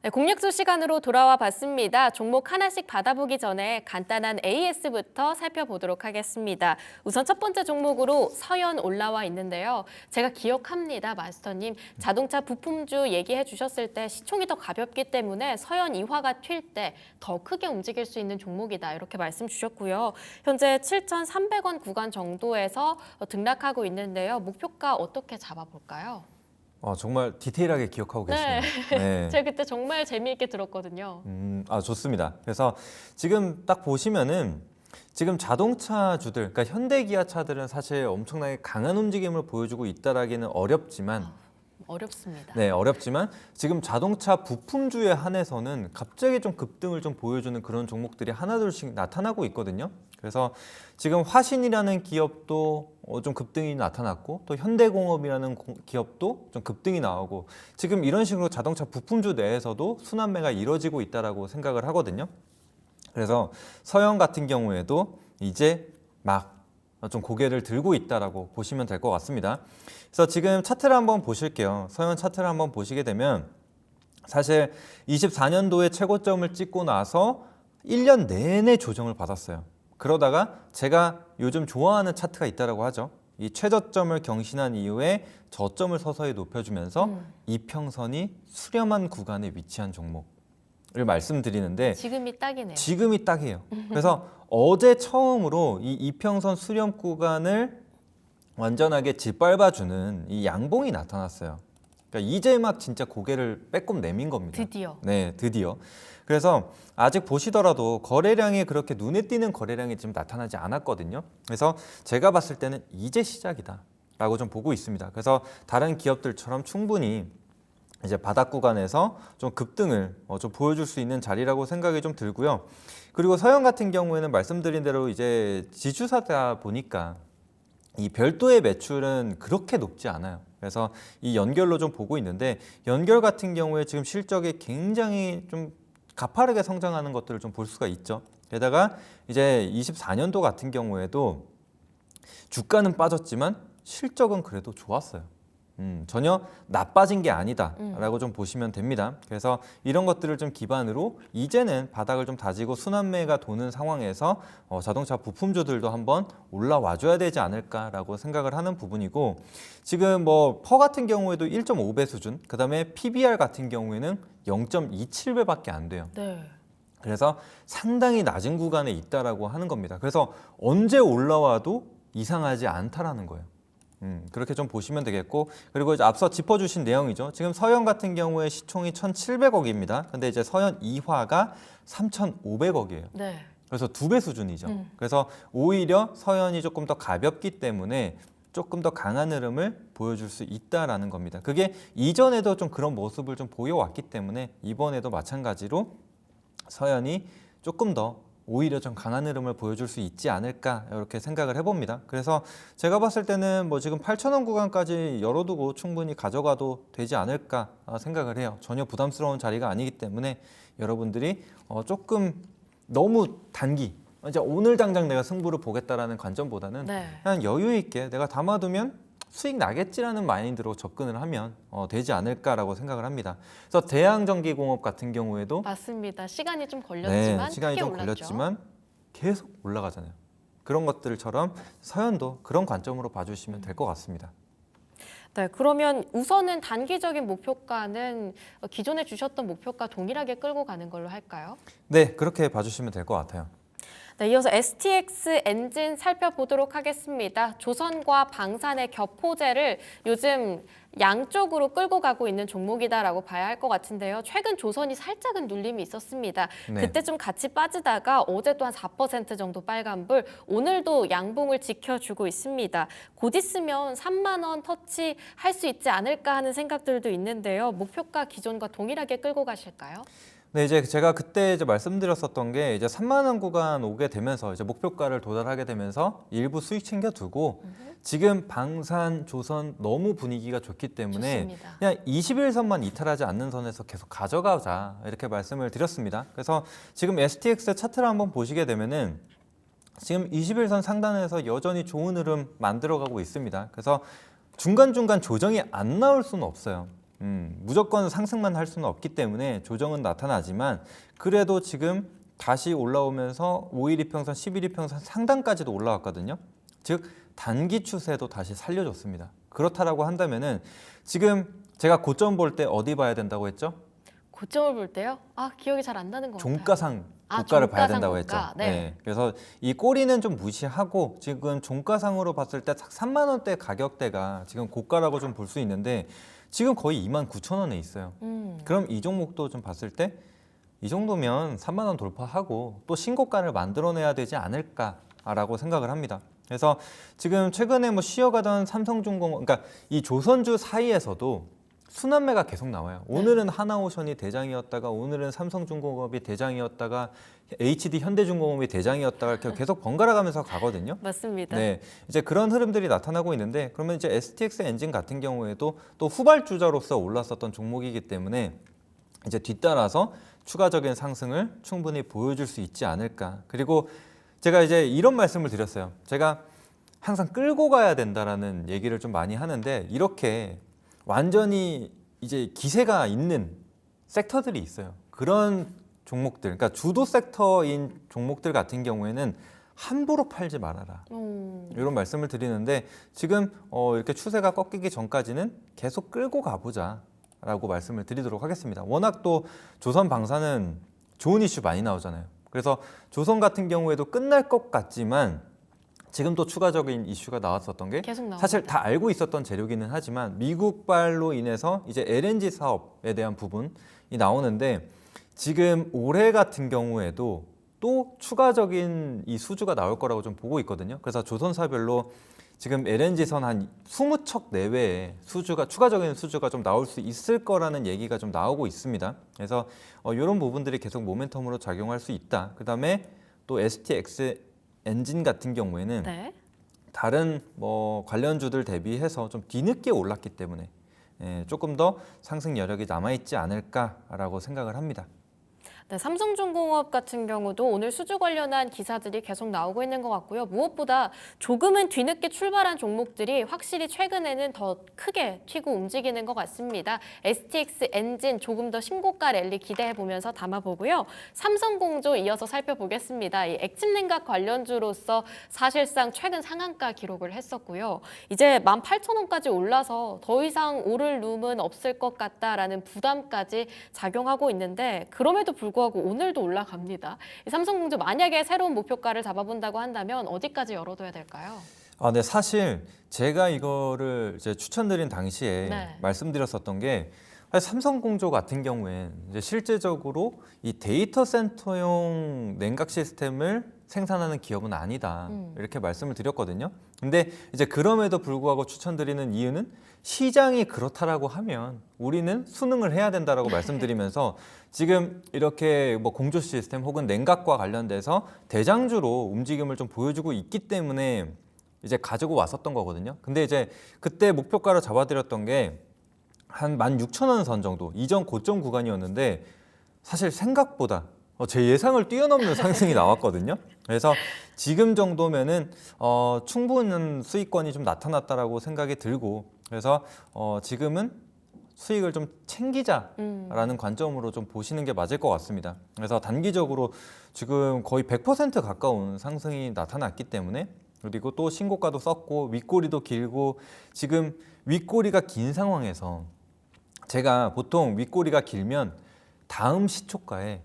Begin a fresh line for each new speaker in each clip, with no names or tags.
네, 공략수 시간으로 돌아와 봤습니다. 종목 하나씩 받아보기 전에 간단한 AS부터 살펴보도록 하겠습니다. 우선 첫 번째 종목으로 서연 올라와 있는데요. 제가 기억합니다, 마스터님. 자동차 부품주 얘기해 주셨을 때 시총이 더 가볍기 때문에 서연 2화가 튈 때 더 크게 움직일 수 있는 종목이다, 이렇게 말씀 주셨고요. 현재 7,300원 구간 정도에서 등락하고 있는데요. 목표가 어떻게 잡아볼까요?
정말 디테일하게 기억하고 계시네요. 네.
제가 그때 정말 재미있게 들었거든요.
좋습니다. 그래서 지금 딱 보시면은 지금 자동차주들, 그러니까 현대기아차들은 사실 엄청나게 강한 움직임을 보여주고 있다라기는 어렵지만
어렵습니다.
네, 어렵지만 지금 자동차 부품주에 한해서는 갑자기 좀 급등을 좀 보여주는 그런 종목들이 하나둘씩 나타나고 있거든요. 그래서 지금 화신이라는 기업도 좀 급등이 나타났고, 또 현대공업이라는 기업도 좀 급등이 나오고, 지금 이런 식으로 자동차 부품주 내에서도 순환매가 이루어지고 있다라고 생각을 하거든요. 그래서 서영 같은 경우에도 이제 막 좀 고개를 들고 있다라고 보시면 될 것 같습니다. 그래서 지금 차트를 한번 보실게요. 서현 차트를 한번 보시게 되면 사실 24년도에 최고점을 찍고 나서 1년 내내 조정을 받았어요. 그러다가 제가 요즘 좋아하는 차트가 있다라고 하죠. 이 최저점을 경신한 이후에 저점을 서서히 높여주면서 이평선이 수렴한 구간에 위치한 종목을 말씀드리는데
지금이 딱이네요.
지금이 딱이에요. 그래서 어제 처음으로 이 이평선 수렴 구간을 완전하게 짓밟아주는 이 양봉이 나타났어요. 그러니까 이제 막 진짜 고개를 빼꼼 내민 겁니다.
드디어.
네, 드디어. 그래서 아직 보시더라도 거래량이 그렇게 눈에 띄는 거래량이 지금 나타나지 않았거든요. 그래서 제가 봤을 때는 이제 시작이다라고 좀 보고 있습니다. 그래서 다른 기업들처럼 충분히 이제 바닥 구간에서 좀 급등을 좀 보여줄 수 있는 자리라고 생각이 좀 들고요. 그리고 서영 같은 경우에는 말씀드린 대로 이제 지주사다 보니까 이 별도의 매출은 그렇게 높지 않아요. 그래서 이 연결로 좀 보고 있는데, 연결 같은 경우에 지금 실적이 굉장히 좀 가파르게 성장하는 것들을 좀 볼 수가 있죠. 게다가 이제 24년도 같은 경우에도 주가는 빠졌지만 실적은 그래도 좋았어요. 전혀 나빠진 게 아니다라고 좀 보시면 됩니다. 그래서 이런 것들을 좀 기반으로 이제는 바닥을 좀 다지고 순환매가 도는 상황에서 자동차 부품주들도 한번 올라와줘야 되지 않을까라고 생각을 하는 부분이고, 지금 뭐 퍼 같은 경우에도 1.5배 수준, 그 다음에 PBR 같은 경우에는 0.27배밖에 안 돼요.
네.
그래서 상당히 낮은 구간에 있다라고 하는 겁니다. 그래서 언제 올라와도 이상하지 않다라는 거예요. 그렇게 좀 보시면 되겠고, 그리고 이제 앞서 짚어주신 내용이죠. 지금 서현 같은 경우에 시총이 1,700억입니다. 근데 이제 서현 2화가 3,500억이에요.
네.
그래서 2배 수준이죠. 그래서 오히려 서현이 조금 더 가볍기 때문에 조금 더 강한 흐름을 보여줄 수 있다라는 겁니다. 그게 이전에도 좀 그런 모습을 좀 보여왔기 때문에 이번에도 마찬가지로 서현이 조금 더 오히려 좀 강한 흐름을 보여줄 수 있지 않을까, 이렇게 생각을 해봅니다. 그래서 제가 봤을 때는 뭐 지금 8,000원 구간까지 열어두고 충분히 가져가도 되지 않을까 생각을 해요. 전혀 부담스러운 자리가 아니기 때문에 여러분들이 조금 너무 단기, 이제 오늘 당장 내가 승부를 보겠다라는 관점보다는
네.
그냥 여유 있게 내가 담아두면 수익 나겠지라는 마인드로 접근을 하면 되지 않을까라고 생각을 합니다. 그래서 대양전기공업 같은 경우에도
맞습니다. 시간이 좀 걸렸지만
시간이
크게
좀
올랐죠.
걸렸지만 계속 올라가잖아요. 그런 것들처럼 서현도 그런 관점으로 봐주시면 될 것 같습니다.
네, 그러면 우선은 단기적인 목표가는 기존에 주셨던 목표가 동일하게 끌고 가는 걸로 할까요?
네, 그렇게 봐주시면 될 것 같아요.
네, 이어서 STX 엔진 살펴보도록 하겠습니다. 조선과 방산의 겹호재를 요즘 양쪽으로 끌고 가고 있는 종목이다라고 봐야 할 것 같은데요. 최근 조선이 살짝은 눌림이 있었습니다.
네.
그때 좀 같이 빠지다가 어제 또한 4% 정도 빨간불, 오늘도 양봉을 지켜주고 있습니다. 곧 있으면 3만 원 터치할 수 있지 않을까 하는 생각들도 있는데요. 목표가 기존과 동일하게 끌고 가실까요?
네, 이제 제가 그때 이제 말씀드렸었던 게 이제 3만 원 구간 오게 되면서 이제 목표가를 도달하게 되면서 일부 수익 챙겨두고, 지금 방산, 조선 너무 분위기가 좋기 때문에
좋습니다.
그냥 21선만 이탈하지 않는 선에서 계속 가져가자, 이렇게 말씀을 드렸습니다. 그래서 지금 STX 차트를 한번 보시게 되면은 지금 21선 상단에서 여전히 좋은 흐름 만들어가고 있습니다. 그래서 중간중간 조정이 안 나올 수는 없어요. 무조건 상승만 할 수는 없기 때문에 조정은 나타나지만 그래도 지금 다시 올라오면서 5일 이평선, 10일 이평선 상단까지도 올라왔거든요. 즉 단기 추세도 다시 살려줬습니다. 그렇다라고 한다면은 지금 제가 고점 볼 때 어디 봐야 된다고 했죠?
고점을 볼 때요? 아, 기억이 잘 안 나는 것 같아요.
종가상 고가를 봐야
종가상
된다고
고가.
했죠.
네.
그래서 이 꼬리는 좀 무시하고 지금 종가상으로 봤을 때 3만 원대 가격대가 지금 고가라고 좀 볼 수 있는데 지금 거의 29,000원에 있어요. 그럼 이 종목도 좀 봤을 때 이 정도면 3만 원 돌파하고 또 신고가를 만들어내야 되지 않을까라고 생각을 합니다. 그래서 지금 최근에 뭐 쉬어가던 삼성중공업, 그러니까 이 조선주 사이에서도 순환매가 계속 나와요. 오늘은 하나오션이 대장이었다가 오늘은 삼성중공업이 대장이었다가 HD 현대중공업이 대장이었다가 이렇게 계속 번갈아 가면서 가거든요.
맞습니다.
네, 이제 그런 흐름들이 나타나고 있는데 그러면 이제 STX 엔진 같은 경우에도 또 후발주자로서 올랐었던 종목이기 때문에 이제 뒤따라서 추가적인 상승을 충분히 보여줄 수 있지 않을까. 그리고 제가 이제 이런 말씀을 드렸어요. 제가 항상 끌고 가야 된다라는 얘기를 좀 많이 하는데 이렇게 완전히 이제 기세가 있는 섹터들이 있어요. 그런 종목들, 그러니까 주도 섹터인 종목들 같은 경우에는 함부로 팔지 말아라. 이런 말씀을 드리는데 지금 이렇게 추세가 꺾이기 전까지는 계속 끌고 가보자 라고 말씀을 드리도록 하겠습니다. 워낙 또 조선 방사는 좋은 이슈 많이 나오잖아요. 그래서 조선 같은 경우에도 끝날 것 같지만 지금 또 추가적인 이슈가 나왔었던 게
계속 나옵니다.
사실 다 알고 있었던 재료기는 하지만 미국발로 인해서 이제 LNG 사업에 대한 부분이 나오는데 지금 올해 같은 경우에도 또 추가적인 이 수주가 나올 거라고 좀 보고 있거든요. 그래서 조선사별로 지금 LNG선 한 20척 내외에 추가적인 수주가 좀 나올 수 있을 거라는 얘기가 좀 나오고 있습니다. 그래서 이런 부분들이 계속 모멘텀으로 작용할 수 있다. 그다음에 또 STX 엔진 같은 경우에는
네.
다른 관련주들 대비해서 좀 뒤늦게 올랐기 때문에 조금 더 상승 여력이 남아있지 않을까라고 생각을 합니다.
네, 삼성중공업 같은 경우도 오늘 수주 관련한 기사들이 계속 나오고 있는 것 같고요. 무엇보다 조금은 뒤늦게 출발한 종목들이 확실히 최근에는 더 크게 튀고 움직이는 것 같습니다. STX 엔진 조금 더 신고가 랠리 기대해 보면서 담아보고요. 삼성공조 이어서 살펴보겠습니다. 이 액침 냉각 관련주로서 사실상 최근 상한가 기록을 했었고요. 이제 18,000원까지 올라서 더 이상 오를 룸은 없을 것 같다라는 부담까지 작용하고 있는데 그럼에도 불구하고 오늘도 올라갑니다. 이 삼성공조 만약에 새로운 목표가를 잡아본다고 한다면 어디까지 열어둬야 될까요?
네, 사실 제가 이거를 이제 추천드린 당시에
네.
말씀드렸었던 게 사실 삼성공조 같은 경우엔 이제 실제적으로 이 데이터 센터용 냉각 시스템을 생산하는 기업은 아니다. 이렇게 말씀을 드렸거든요. 근데 이제 그럼에도 불구하고 추천드리는 이유는 시장이 그렇다라고 하면 우리는 순응을 해야 된다라고 말씀드리면서 지금 이렇게 공조 시스템 혹은 냉각과 관련돼서 대장주로 움직임을 좀 보여주고 있기 때문에 이제 가지고 왔었던 거거든요. 근데 이제 그때 목표가로 잡아드렸던 게 한 16,000원 선 정도 이전 고점 구간이었는데 사실 생각보다 제 예상을 뛰어넘는 상승이 나왔거든요. 그래서 지금 정도면은 충분한 수익권이 좀 나타났다라고 생각이 들고 그래서 지금은 수익을 좀 챙기자라는 관점으로 좀 보시는 게 맞을 것 같습니다. 그래서 단기적으로 지금 거의 100% 가까운 상승이 나타났기 때문에 그리고 또 신고가도 썼고 윗꼬리도 길고 지금 윗꼬리가 긴 상황에서 제가 보통 윗꼬리가 길면 다음 시초가에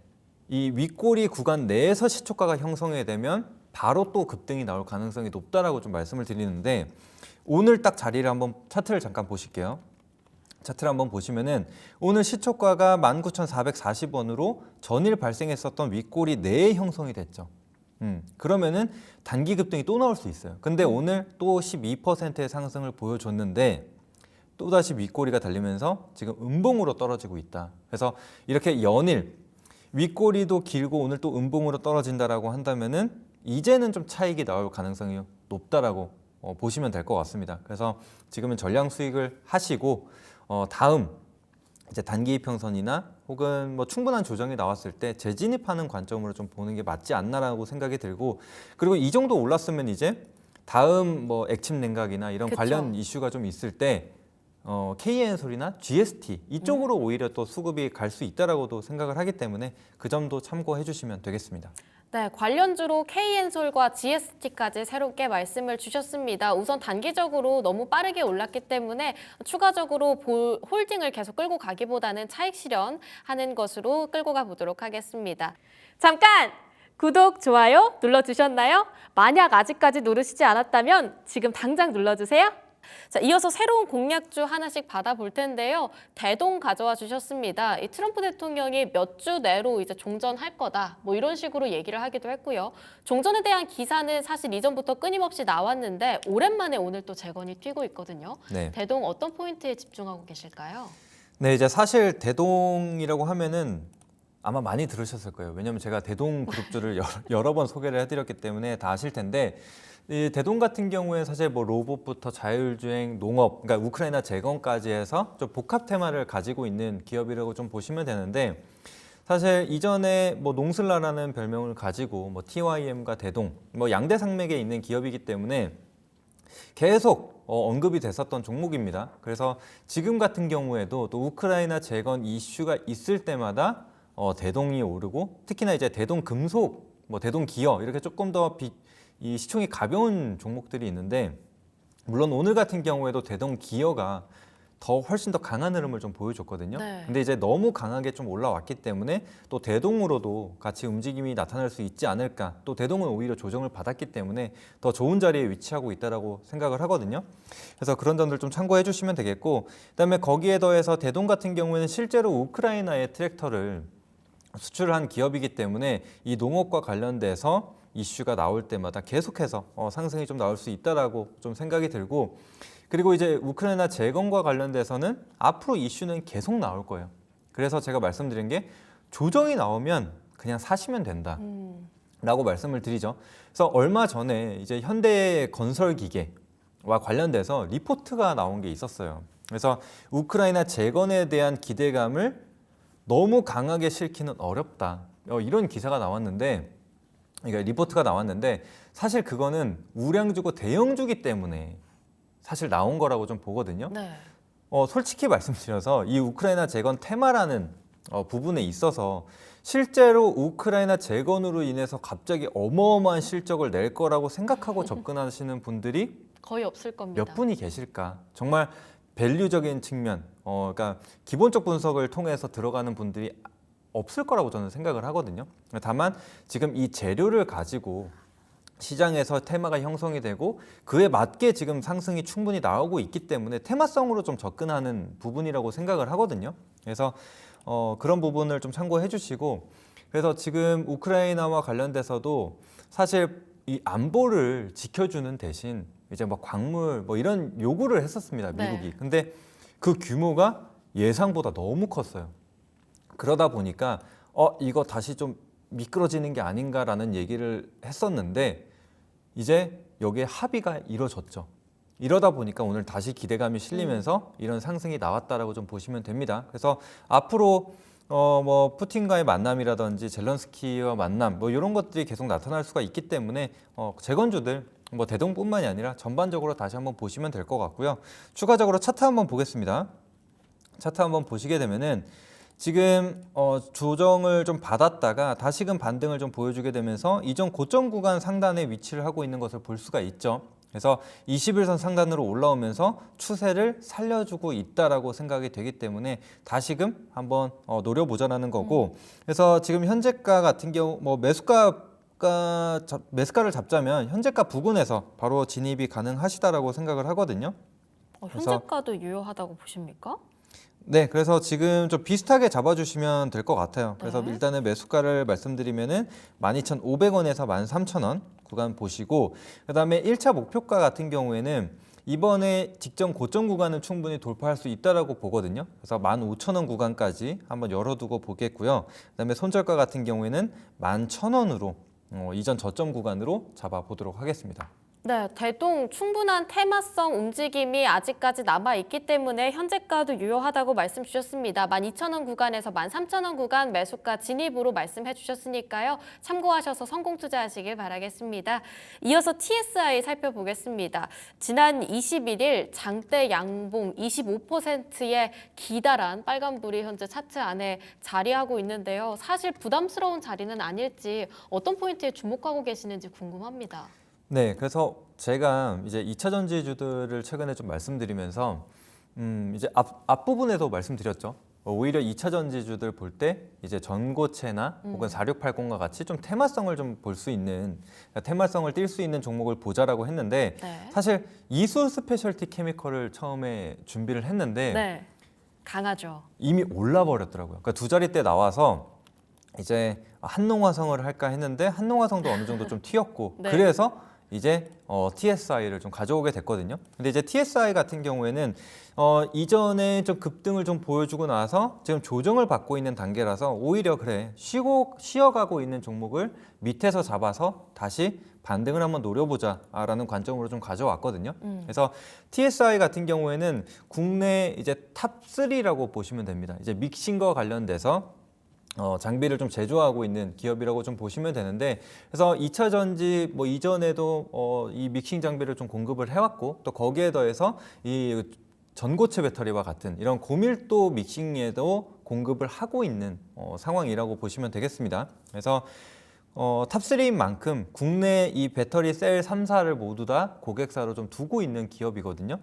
이 윗꼬리 구간 내에서 시초가가 형성이 되면 바로 또 급등이 나올 가능성이 높다라고 좀 말씀을 드리는데 오늘 딱 자리를 한번 차트를 잠깐 보실게요. 차트를 한번 보시면은 오늘 시초가가 19,440원으로 전일 발생했었던 윗꼬리 내에 형성이 됐죠. 그러면은 단기 급등이 또 나올 수 있어요. 근데 오늘 또 12%의 상승을 보여줬는데 또다시 윗꼬리가 달리면서 지금 음봉으로 떨어지고 있다. 그래서 이렇게 연일 윗꼬리도 길고 오늘 또 음봉으로 떨어진다라고 한다면은 이제는 좀 차익이 나올 가능성이 높다라고 보시면 될 것 같습니다. 그래서 지금은 전량 수익을 하시고 다음 이제 단기 이평선이나 혹은 충분한 조정이 나왔을 때 재진입하는 관점으로 좀 보는 게 맞지 않나라고 생각이 들고 그리고 이 정도 올랐으면 이제 다음 액침 냉각이나 이런
그쵸.
관련 이슈가 좀 있을 때 KN솔이나 GST 이쪽으로 오히려 또 수급이 갈 수 있다라고도 생각을 하기 때문에 그 점도 참고해 주시면 되겠습니다.
네, 관련주로 KN솔과 GST까지 새롭게 말씀을 주셨습니다. 우선 단기적으로 너무 빠르게 올랐기 때문에 추가적으로 홀딩을 계속 끌고 가기보다는 차익 실현하는 것으로 끌고 가보도록 하겠습니다. 잠깐! 구독, 좋아요 눌러주셨나요? 만약 아직까지 누르시지 않았다면 지금 당장 눌러주세요. 자, 이어서 새로운 공약주 하나씩 받아볼 텐데요. 대동 가져와 주셨습니다. 이 트럼프 대통령이 몇 주 내로 이제 종전할 거다. 뭐 이런 식으로 얘기를 하기도 했고요. 종전에 대한 기사는 사실 이전부터 끊임없이 나왔는데 오랜만에 오늘 또 재건이 뛰고 있거든요.
네.
대동 어떤 포인트에 집중하고 계실까요?
네, 이제 사실 대동이라고 하면은 아마 많이 들으셨을 거예요. 왜냐하면 제가 대동 그룹주를 여러 번 소개를 해드렸기 때문에 다 아실 텐데 이 대동 같은 경우에 사실 뭐 로봇부터 자율주행, 농업, 그러니까 우크라이나 재건까지 해서 좀 복합 테마를 가지고 있는 기업이라고 좀 보시면 되는데 사실 이전에 뭐 농슬라라는 별명을 가지고 뭐 TYM과 대동, 뭐 양대 산맥에 있는 기업이기 때문에 계속 언급이 됐었던 종목입니다. 그래서 지금 같은 경우에도 또 우크라이나 재건 이슈가 있을 때마다 대동이 오르고 특히나 이제 대동 금속, 뭐 대동 기어 이렇게 조금 더 이 시총이 가벼운 종목들이 있는데 물론 오늘 같은 경우에도 대동 기어가 훨씬 더 강한 흐름을 좀 보여줬거든요.
네.
근데 이제 너무 강하게 좀 올라왔기 때문에 또 대동으로도 같이 움직임이 나타날 수 있지 않을까. 또 대동은 오히려 조정을 받았기 때문에 더 좋은 자리에 위치하고 있다라고 생각을 하거든요. 그래서 그런 점들 좀 참고해 주시면 되겠고, 그다음에 거기에 더해서 대동 같은 경우에는 실제로 우크라이나에 트랙터를 수출한 기업이기 때문에 이 농업과 관련돼서 이슈가 나올 때마다 계속해서 상승이 좀 나올 수 있다라고 좀 생각이 들고, 그리고 이제 우크라이나 재건과 관련돼서는 앞으로 이슈는 계속 나올 거예요. 그래서 제가 말씀드린 게 조정이 나오면 그냥 사시면 된다라고 말씀을 드리죠. 그래서 얼마 전에 이제 현대건설기계와 관련돼서 리포트가 나온 게 있었어요. 그래서 우크라이나 재건에 대한 기대감을 너무 강하게 실기는 어렵다. 이런 기사가 나왔는데, 그러니까 리포트가 나왔는데 사실 그거는 우량주고 대형주기 때문에 사실 나온 거라고 좀 보거든요.
네.
솔직히 말씀드려서 이 우크라이나 재건 테마라는 부분에 있어서 실제로 우크라이나 재건으로 인해서 갑자기 어마어마한 실적을 낼 거라고 생각하고 접근하시는 분들이
거의 없을 겁니다.
몇 분이 계실까? 정말 밸류적인 측면, 그러니까 기본적 분석을 통해서 들어가는 분들이 없을 거라고 저는 생각을 하거든요. 다만 지금 이 재료를 가지고 시장에서 테마가 형성이 되고 그에 맞게 지금 상승이 충분히 나오고 있기 때문에 테마성으로 좀 접근하는 부분이라고 생각을 하거든요. 그래서 그런 부분을 좀 참고해 주시고, 그래서 지금 우크라이나와 관련돼서도 사실 이 안보를 지켜주는 대신 이제 뭐 광물 뭐 이런 요구를 했었습니다, 미국이.
네.
근데 그 규모가 예상보다 너무 컸어요. 그러다 보니까 이거 다시 좀 미끄러지는 게 아닌가라는 얘기를 했었는데 이제 여기에 합의가 이루어졌죠. 이러다 보니까 오늘 다시 기대감이 실리면서 이런 상승이 나왔다라고 좀 보시면 됩니다. 그래서 앞으로 뭐 푸틴과의 만남이라든지 젤런스키와 만남 뭐 이런 것들이 계속 나타날 수가 있기 때문에 재건주들 뭐 대동뿐만이 아니라 전반적으로 다시 한번 보시면 될 것 같고요. 추가적으로 차트 한번 보겠습니다. 차트 한번 보시게 되면은 지금 조정을 좀 받았다가 다시금 반등을 좀 보여주게 되면서 이전 고점 구간 상단에 위치를 하고 있는 것을 볼 수가 있죠. 그래서 21선 상단으로 올라오면서 추세를 살려주고 있다라고 생각이 되기 때문에 다시금 한번 노려보자라는 거고, 그래서 지금 현재가 같은 경우 뭐 매수가를 잡자면 현재가 부근에서 바로 진입이 가능하시다라고 생각을 하거든요.
현재가도 유효하다고 보십니까?
네, 그래서 지금 좀 비슷하게 잡아주시면 될 것 같아요. 그래서
네.
일단은 매수가를 말씀드리면은 12,500원에서 13,000원 구간 보시고, 그다음에 1차 목표가 같은 경우에는 이번에 직전 고점 구간은 충분히 돌파할 수 있다라고 보거든요. 그래서 15,000원 구간까지 한번 열어두고 보겠고요. 그다음에 손절가 같은 경우에는 11,000원으로 이전 저점 구간으로 잡아보도록 하겠습니다.
네, 대동 충분한 테마성 움직임이 아직까지 남아있기 때문에 현재가도 유효하다고 말씀 주셨습니다. 12,000원 구간에서 13,000원 구간 매수가 진입으로 말씀해 주셨으니까요. 참고하셔서 성공 투자하시길 바라겠습니다. 이어서 TSI 살펴보겠습니다. 지난 21일 장대 양봉 25%의 기다란 빨간불이 현재 차트 안에 자리하고 있는데요. 사실 부담스러운 자리는 아닐지 어떤 포인트에 주목하고 계시는지 궁금합니다.
네, 그래서 제가 이제 2차 전지주들을 최근에 좀 말씀드리면서 이제 앞부분에도 말씀드렸죠. 오히려 2차 전지주들 볼 때 이제 전고체나 혹은 4680과 같이 좀 테마성을 좀 볼 수 있는, 그러니까 테마성을 띌 수 있는 종목을 보자라고 했는데
네.
사실 이수 스페셜티 케미컬을 처음에 준비를 했는데
네, 강하죠.
이미 올라 버렸더라고요. 그러니까 두 자릿대 나와서 이제 한농화성을 할까 했는데 한농화성도 어느 정도 좀 튀었고
네.
그래서 이제 TSI를 좀 가져오게 됐거든요. 근데 이제 TSI 같은 경우에는 이전에 좀 급등을 좀 보여주고 나서 지금 조정을 받고 있는 단계라서 오히려 그래 쉬어가고 있는 종목을 밑에서 잡아서 다시 반등을 한번 노려보자라는 관점으로 좀 가져왔거든요. 그래서 TSI 같은 경우에는 국내 이제 탑3라고 보시면 됩니다. 이제 믹싱과 관련돼서 장비를 좀 제조하고 있는 기업이라고 좀 보시면 되는데, 그래서 2차 전지 뭐 이전에도 이 믹싱 장비를 좀 공급을 해왔고 또 거기에 더해서 이 전고체 배터리와 같은 이런 고밀도 믹싱에도 공급을 하고 있는 상황이라고 보시면 되겠습니다. 그래서 탑3인 만큼 국내 이 배터리 셀 3사를 모두 다 고객사로 좀 두고 있는 기업이거든요.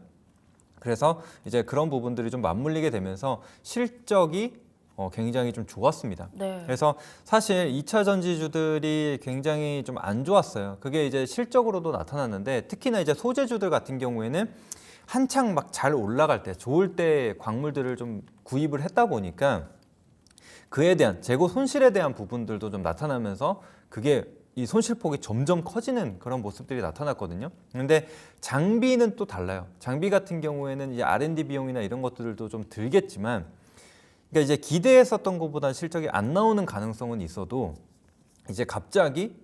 그래서 이제 그런 부분들이 좀 맞물리게 되면서 실적이 굉장히 좀 좋았습니다.
네.
그래서 사실 2차 전지주들이 굉장히 좀 안 좋았어요. 그게 이제 실적으로도 나타났는데 특히나 이제 소재주들 같은 경우에는 한창 막 잘 올라갈 때, 좋을 때 광물들을 좀 구입을 했다 보니까 그에 대한 재고 손실에 대한 부분들도 좀 나타나면서 그게 이 손실폭이 점점 커지는 그런 모습들이 나타났거든요. 그런데 장비는 또 달라요. 장비 같은 경우에는 이제 R&D 비용이나 이런 것들도 좀 들겠지만 그러니까 이제 기대했었던 것보다 실적이 안 나오는 가능성은 있어도 이제 갑자기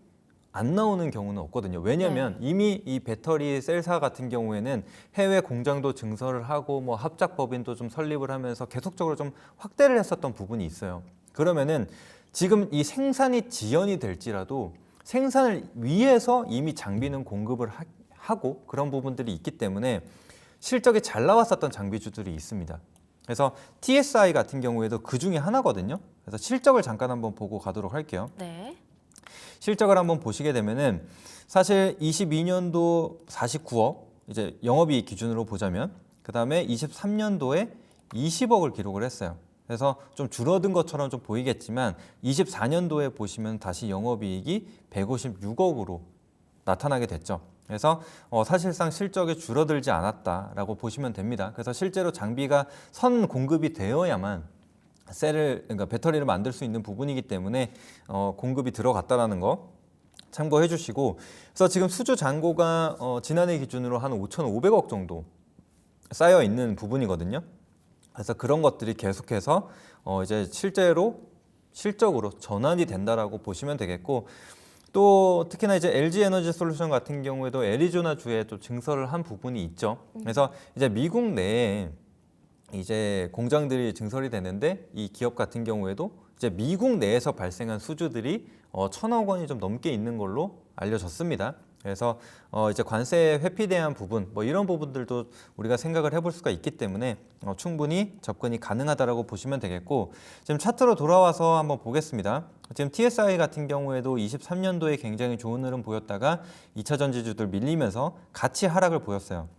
안 나오는 경우는 없거든요. 왜냐하면 이미 이 배터리 셀사 같은 경우에는 해외 공장도 증설을 하고 뭐 합작 법인도 좀 설립을 하면서 계속적으로 좀 확대를 했었던 부분이 있어요. 그러면은 지금 이 생산이 지연이 될지라도 생산을 위해서 이미 장비는 공급을 하고 그런 부분들이 있기 때문에 실적이 잘 나왔었던 장비주들이 있습니다. 그래서 TSI 같은 경우에도 그 중에 하나거든요. 그래서 실적을 잠깐 한번 보고 가도록 할게요.
네.
실적을 한번 보시게 되면은 사실 22년도 49억 이제 영업이익 기준으로 보자면 그다음에 23년도에 20억을 기록을 했어요. 그래서 좀 줄어든 것처럼 좀 보이겠지만 24년도에 보시면 다시 영업이익이 156억으로 나타나게 됐죠. 그래서 사실상 실적이 줄어들지 않았다라고 보시면 됩니다. 그래서 실제로 장비가 선 공급이 되어야만 그러니까 배터리를 만들 수 있는 부분이기 때문에 공급이 들어갔다라는 거 참고해 주시고, 그래서 지금 수주 잔고가 지난해 기준으로 한 5,500억 정도 쌓여 있는 부분이거든요. 그래서 그런 것들이 계속해서 이제 실적으로 전환이 된다라고 보시면 되겠고, 또 특히나 이제 LG 에너지 솔루션 같은 경우에도 애리조나 주에 또 증설을 한 부분이 있죠. 그래서 이제 미국 내에 이제 공장들이 증설이 되는데 이 기업 같은 경우에도 이제 미국 내에서 발생한 수주들이 1,000억 원이 좀 넘게 있는 걸로 알려졌습니다. 그래서 이제 관세 회피대한 부분 뭐 이런 부분들도 우리가 생각을 해볼 수가 있기 때문에 충분히 접근이 가능하다라고 보시면 되겠고, 지금 차트로 돌아와서 한번 보겠습니다. 지금 TSI 같은 경우에도 23년도에 굉장히 좋은 흐름 보였다가 2차 전지주들 밀리면서 같이 하락을 보였어요.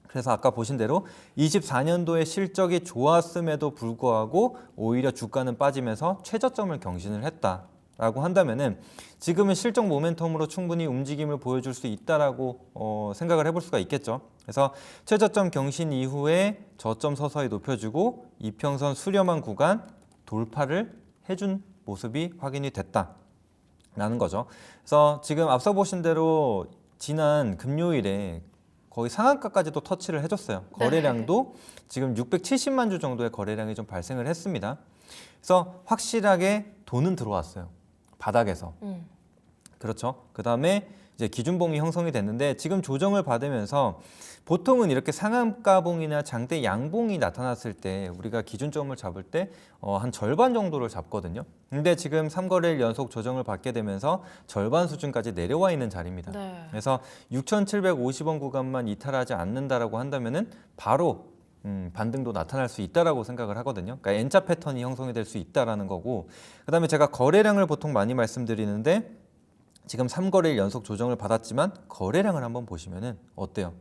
그래서 아까 보신 대로 24년도에 실적이 좋았음에도 불구하고 오히려 주가는 빠지면서 최저점을 경신을 했다라고 한다면은 지금은 실적 모멘텀으로 충분히 움직임을 보여줄 수 있다라고 생각을 해볼 수가 있겠죠. 그래서 최저점 경신 이후에 저점 서서히 높여주고 이평선 수렴한 구간 돌파를 해준 모습이 확인이 됐다라는 거죠. 그래서 지금 앞서 보신 대로 지난 금요일에 거의 상한가까지도 터치를 해줬어요. 거래량도 지금 670만 주 정도의 거래량이 좀 발생을 했습니다. 그래서 확실하게 돈은 들어왔어요. 바닥에서. 그렇죠. 그 다음에 이제 기준봉이 형성이 됐는데 지금 조정을 받으면서 보통은 이렇게 상한가봉이나 장대 양봉이 나타났을 때 우리가 기준점을 잡을 때 한 절반 정도를 잡거든요. 근데 지금 3거래일 연속 조정을 받게 되면서 절반 수준까지 내려와 있는 자리입니다.
네.
그래서 6,750원 구간만 이탈하지 않는다라고 한다면은 바로 반등도 나타날 수 있다라고 생각을 하거든요. 그러니까 N자 패턴이 형성이 될 수 있다라는 거고, 그다음에 제가 거래량을 보통 많이 말씀드리는데 지금 3거래일 연속 조정을 받았지만 거래량을 한번 보시면은 어때요?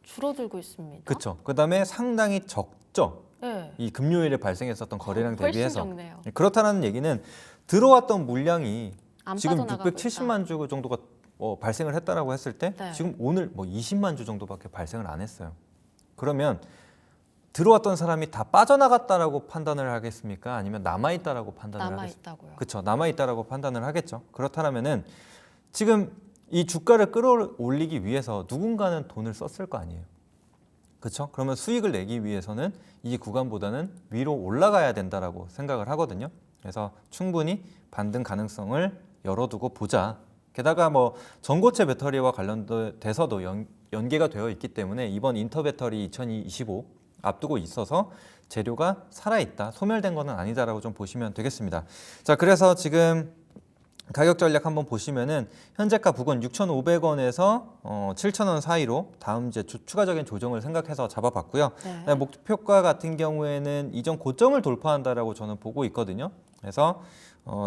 줄어들고 있습니다.
그렇죠. 그다음에 상당히 적죠.
네.
이 금요일에 발생했었던 거래량
훨씬
대비해서.
적네요.
그렇다는 얘기는 들어왔던 물량이
안
지금
빠져나가고
670만 주 정도가 발생을 했다라고 했을 때
네.
지금 오늘 뭐 20만 주 정도밖에 발생을 안 했어요. 그러면 들어왔던 사람이 다 빠져나갔다라고 판단을 하겠습니까? 아니면 남아있다라고 판단을
남아
하겠습니까?
있다고요.
그렇죠. 남아있다라고 판단을 하겠죠. 그렇다면은 지금 이 주가를 끌어올리기 위해서 누군가는 돈을 썼을 거 아니에요. 그렇죠? 그러면 수익을 내기 위해서는 이 구간보다는 위로 올라가야 된다라고 생각을 하거든요. 그래서 충분히 반등 가능성을 열어두고 보자. 게다가 뭐 전고체 배터리와 관련돼서도 연계가 되어 있기 때문에 이번 인터 배터리 2025 앞두고 있어서 재료가 살아있다, 소멸된 것은 아니다라고 좀 보시면 되겠습니다. 자, 그래서 지금 가격 전략 한번 보시면은 현재가 부근 6,500원에서 7,000원 사이로 다음 이제 추가적인 조정을 생각해서 잡아봤고요.
네.
목표가 같은 경우에는 이전 고점을 돌파한다라고 저는 보고 있거든요. 그래서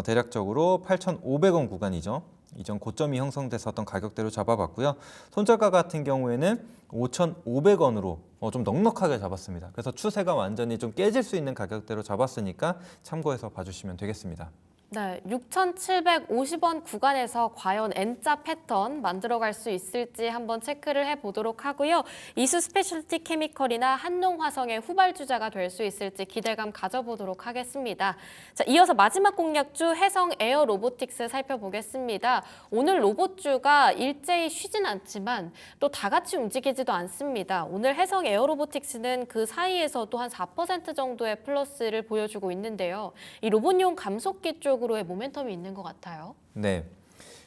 대략적으로 8,500원 구간이죠. 이전 고점이 형성됐었던 가격대로 잡아봤고요. 손절가 같은 경우에는 5,500원으로 좀 넉넉하게 잡았습니다. 그래서 추세가 완전히 좀 깨질 수 있는 가격대로 잡았으니까 참고해서 봐주시면 되겠습니다.
네, 6,750원 구간에서 과연 N자 패턴 만들어갈 수 있을지 한번 체크를 해보도록 하고요. 이수 스페셜티 케미컬이나 한농화성의 후발주자가 될 수 있을지 기대감 가져보도록 하겠습니다. 자, 이어서 마지막 공략주 해성 에어 로보틱스 살펴보겠습니다. 오늘 로봇주가 일제히 쉬진 않지만 또 다 같이 움직이지도 않습니다. 오늘 해성 에어 로보틱스는 그 사이에서도 한 4% 정도의 플러스를 보여주고 있는데요. 이 로봇용 감속기 쪽 으로의 모멘텀이 있는 것 같아요.
네.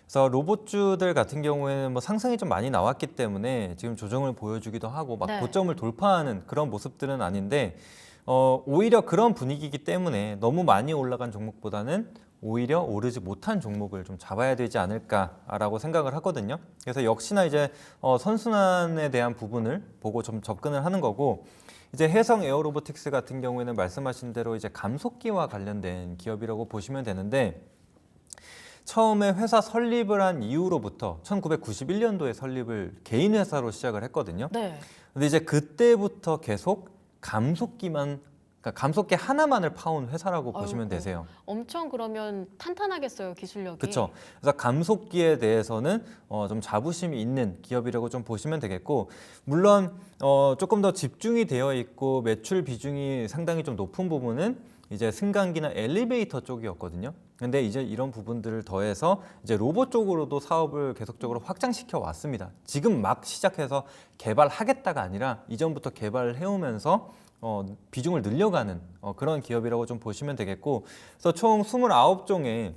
그래서 로봇주들 같은 경우에는 뭐 상승이 좀 많이 나왔기 때문에 지금 조정을 보여주기도 하고 막
네.
고점을 돌파하는 그런 모습들은 아닌데 오히려 그런 분위기이기 때문에 너무 많이 올라간 종목보다는 오히려 오르지 못한 종목을 좀 잡아야 되지 않을까라고 생각을 하거든요. 그래서 역시나 이제 선순환에 대한 부분을 보고 좀 접근을 하는 거고, 이제 해성 에어로보틱스 같은 경우에는 말씀하신 대로 이제 감속기와 관련된 기업이라고 보시면 되는데, 처음에 회사 설립을 한 이후로부터 1991년도에 설립을 개인 회사로 시작을 했거든요.
네.
근데 이제 그때부터 계속 감속기만, 그러니까 감속기 하나만을 파온 회사라고 보시면
아이고,
되세요.
엄청 그러면 탄탄하겠어요, 기술력이.
그렇죠. 그래서 감속기에 대해서는 좀 자부심이 있는 기업이라고 좀 보시면 되겠고, 물론 조금 더 집중이 되어 있고 매출 비중이 상당히 좀 높은 부분은 이제 승강기나 엘리베이터 쪽이었거든요. 근데 이제 이런 부분들을 더해서 이제 로봇 쪽으로도 사업을 계속적으로 확장시켜 왔습니다. 지금 막 시작해서 개발하겠다가 아니라 이전부터 개발을 해오면서 비중을 늘려가는 그런 기업이라고 좀 보시면 되겠고, 그래서 총 29종의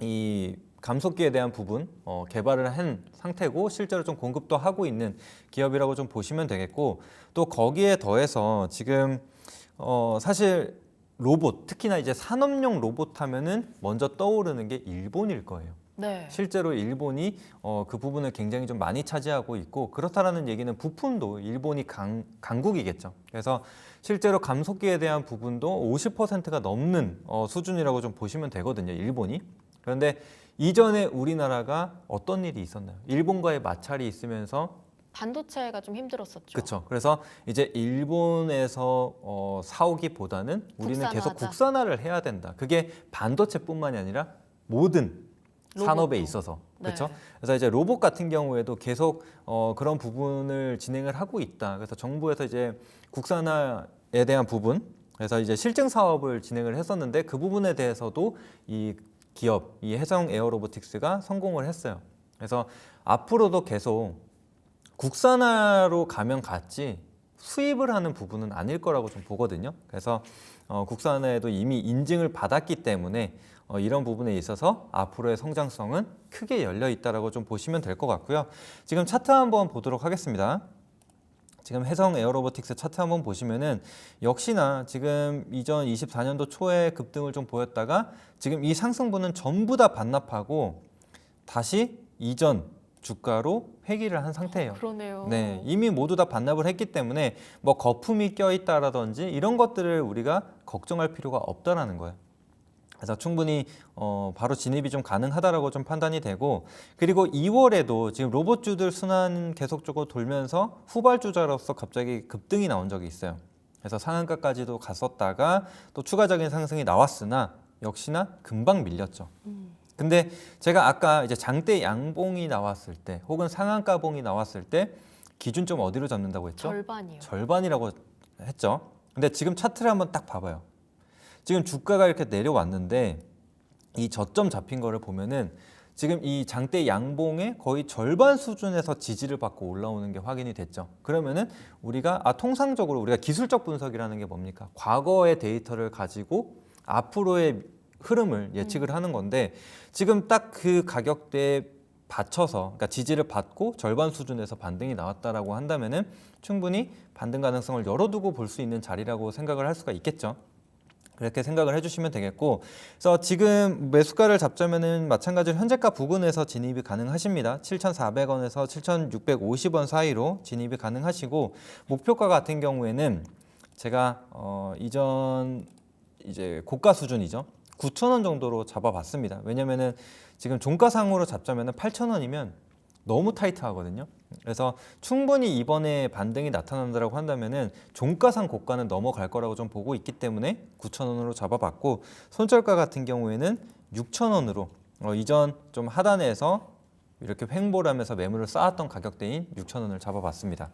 이 감속기에 대한 부분 개발을 한 상태고 실제로 좀 공급도 하고 있는 기업이라고 좀 보시면 되겠고, 또 거기에 더해서 지금 사실 로봇, 특히나 이제 산업용 로봇 하면은 먼저 떠오르는 게 일본일 거예요.
네.
실제로 일본이 그 부분을 굉장히 좀 많이 차지하고 있고, 그렇다라는 얘기는 부품도 일본이 강국이겠죠. 그래서 실제로 감속기에 대한 부분도 50%가 넘는 수준이라고 좀 보시면 되거든요, 일본이. 그런데 이전에 우리나라가 어떤 일이 있었나요? 일본과의 마찰이 있으면서
반도체가 좀 힘들었었죠.
그렇죠. 그래서 이제 일본에서 사오기보다는 우리는 계속
국산화하자.
국산화를 해야 된다. 그게 반도체뿐만이 아니라 모든 산업에
로봇도.
있어서
네.
그렇죠. 그래서 이제 로봇 같은 경우에도 계속 그런 부분을 진행을 하고 있다. 그래서 정부에서 이제 국산화에 대한 부분, 그래서 이제 실증 사업을 진행을 했었는데 그 부분에 대해서도 이 기업, 이 해성 에어로보틱스가 성공을 했어요. 그래서 앞으로도 계속 국산화로 가면 갔지 수입을 하는 부분은 아닐 거라고 좀 보거든요. 그래서 국산화에도 이미 인증을 받았기 때문에 이런 부분에 있어서 앞으로의 성장성은 크게 열려 있다라고 좀 보시면 될 것 같고요. 지금 차트 한번 보도록 하겠습니다. 지금 해성 에어로보틱스 차트 한번 보시면은 역시나 지금 이전 24년도 초에 급등을 좀 보였다가 지금 이 상승분은 전부 다 반납하고 다시 이전 주가로 회귀를 한 상태예요.
그러네요.
네, 이미 모두 다 반납을 했기 때문에 뭐 거품이 껴있다라든지 이런 것들을 우리가 걱정할 필요가 없다라는 거예요. 그래서 충분히 바로 진입이 좀 가능하다라고 좀 판단이 되고, 그리고 2월에도 지금 로봇주들 순환 계속적으로 돌면서 후발주자로서 갑자기 급등이 나온 적이 있어요. 그래서 상한가까지도 갔었다가 또 추가적인 상승이 나왔으나 역시나 금방 밀렸죠. 근데 제가 아까 이제 장대 양봉이 나왔을 때 혹은 상한가봉이 나왔을 때 기준 좀 어디로 잡는다고 했죠?
절반이요.
절반이라고 했죠. 근데 지금 차트를 한번 딱 봐봐요. 지금 주가가 이렇게 내려왔는데 이 저점 잡힌 거를 보면은 지금 이 장대 양봉의 거의 절반 수준에서 지지를 받고 올라오는 게 확인이 됐죠. 그러면은 우리가 통상적으로 우리가 기술적 분석이라는 게 뭡니까? 과거의 데이터를 가지고 앞으로의 흐름을 예측을 하는 건데 지금 딱 그 가격대에 받쳐서, 그러니까 지지를 받고 절반 수준에서 반등이 나왔다라고 한다면은 충분히 반등 가능성을 열어두고 볼 수 있는 자리라고 생각을 할 수가 있겠죠. 그렇게 생각을 해주시면 되겠고, 그래서 지금 매수가를 잡자면은 마찬가지로 현재가 부근에서 진입이 가능하십니다. 7,400원에서 7,650원 사이로 진입이 가능하시고, 목표가 같은 경우에는 제가 이전 이제 고가 수준이죠. 9,000원 정도로 잡아봤습니다. 왜냐면은 지금 종가상으로 잡자면은 8,000원이면 너무 타이트하거든요. 그래서 충분히 이번에 반등이 나타난다고 한다면은 종가상 고가는 넘어갈 거라고 좀 보고 있기 때문에 9,000원으로 잡아봤고, 손절가 같은 경우에는 6,000원으로 이전 좀 하단에서 이렇게 횡보를 하면서 매물을 쌓았던 가격대인 6,000원을 잡아봤습니다.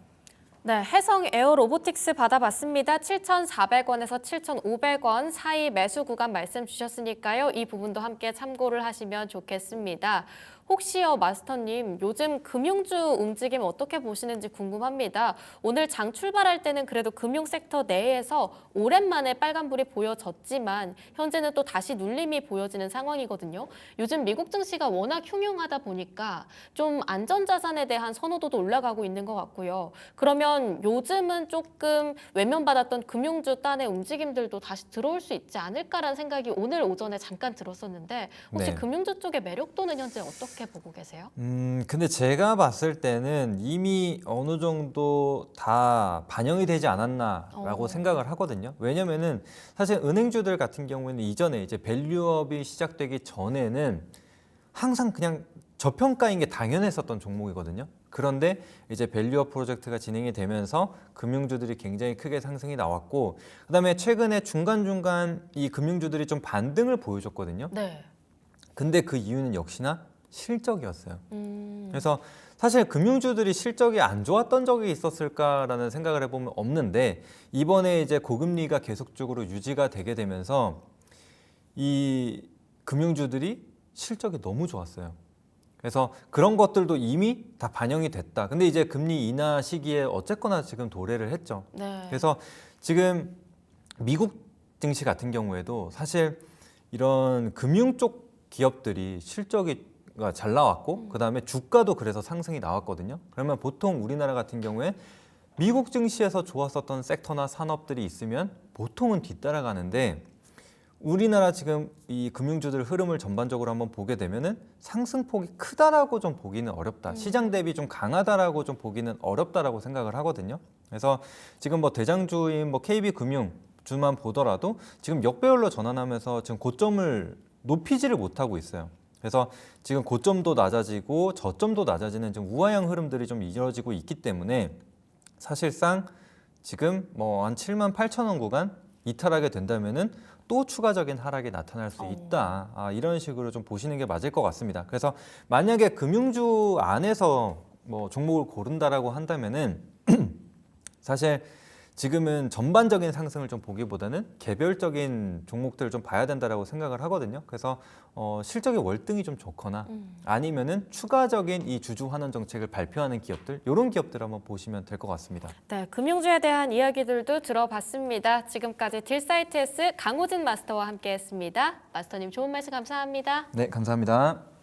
네, 해성 에어로보틱스 받아봤습니다. 7,400원에서 7,500원 사이 매수 구간 말씀 주셨으니까요. 이 부분도 함께 참고를 하시면 좋겠습니다. 혹시요, 마스터님, 요즘 금융주 움직임 어떻게 보시는지 궁금합니다. 오늘 장 출발할 때는 그래도 금융 섹터 내에서 오랜만에 빨간불이 보여졌지만 현재는 또 다시 눌림이 보여지는 상황이거든요. 요즘 미국 증시가 워낙 흉흉하다 보니까 좀 안전자산에 대한 선호도도 올라가고 있는 것 같고요. 그러면 요즘은 조금 외면받았던 금융주 딴의 움직임들도 다시 들어올 수 있지 않을까라는 생각이 오늘 오전에 잠깐 들었었는데 혹시
네.
금융주 쪽의 매력도는 현재 어떻게 보고 계세요?
근데 제가 봤을 때는 이미 어느 정도 다 반영이 되지 않았나라고 생각을 하거든요. 왜냐면은 사실 은행주들 같은 경우에는 이전에 이제 밸류업이 시작되기 전에는 항상 그냥 저평가인 게 당연했었던 종목이거든요. 그런데 이제 밸류업 프로젝트가 진행이 되면서 금융주들이 굉장히 크게 상승이 나왔고, 그다음에 최근에 중간중간 이 금융주들이 좀 반등을 보여줬거든요.
네.
근데 그 이유는 역시나 실적이었어요. 그래서 사실 금융주들이 실적이 안 좋았던 적이 있었을까라는 생각을 해보면 없는데, 이번에 이제 고금리가 계속적으로 유지가 되게 되면서 이 금융주들이 실적이 너무 좋았어요. 그래서 그런 것들도 이미 다 반영이 됐다. 근데 이제 금리 인하 시기에 어쨌거나 지금 도래를 했죠.
네.
그래서 지금 미국 증시 같은 경우에도 사실 이런 금융 쪽 기업들이 실적이 잘 나왔고 그다음에 주가도 그래서 상승이 나왔거든요. 그러면 보통 우리나라 같은 경우에 미국 증시에서 좋았었던 섹터나 산업들이 있으면 보통은 뒤따라가는데, 우리나라 지금 이 금융주들 흐름을 전반적으로 한번 보게 되면은 상승폭이 크다라고 좀 보기는 어렵다. 시장 대비 좀 강하다라고 좀 보기는 어렵다라고 생각을 하거든요. 그래서 지금 뭐 대장주인 뭐 KB금융주만 보더라도 지금 역배열로 전환하면서 지금 고점을 높이지를 못하고 있어요. 그래서 지금 고점도 낮아지고 저점도 낮아지는 좀 우하향 흐름들이 좀 이어지고 있기 때문에 사실상 지금 뭐 한 78,000원 구간 이탈하게 된다면은 또 추가적인 하락이 나타날 수 있다. 이런 식으로 좀 보시는 게 맞을 것 같습니다. 그래서 만약에 금융주 안에서 뭐 종목을 고른다라고 한다면은 사실 지금은 전반적인 상승을 좀 보기보다는 개별적인 종목들을 좀 봐야 된다라고 생각을 하거든요. 그래서 실적의 월등히 좀 좋거나 아니면은 추가적인 이 주주 환원 정책을 발표하는 기업들, 이런 기업들 한번 보시면 될 것 같습니다.
네, 금융주에 대한 이야기들도 들어봤습니다. 지금까지 딜사이트S 강호진 마스터와 함께했습니다. 마스터님 좋은 말씀 감사합니다.
네, 감사합니다.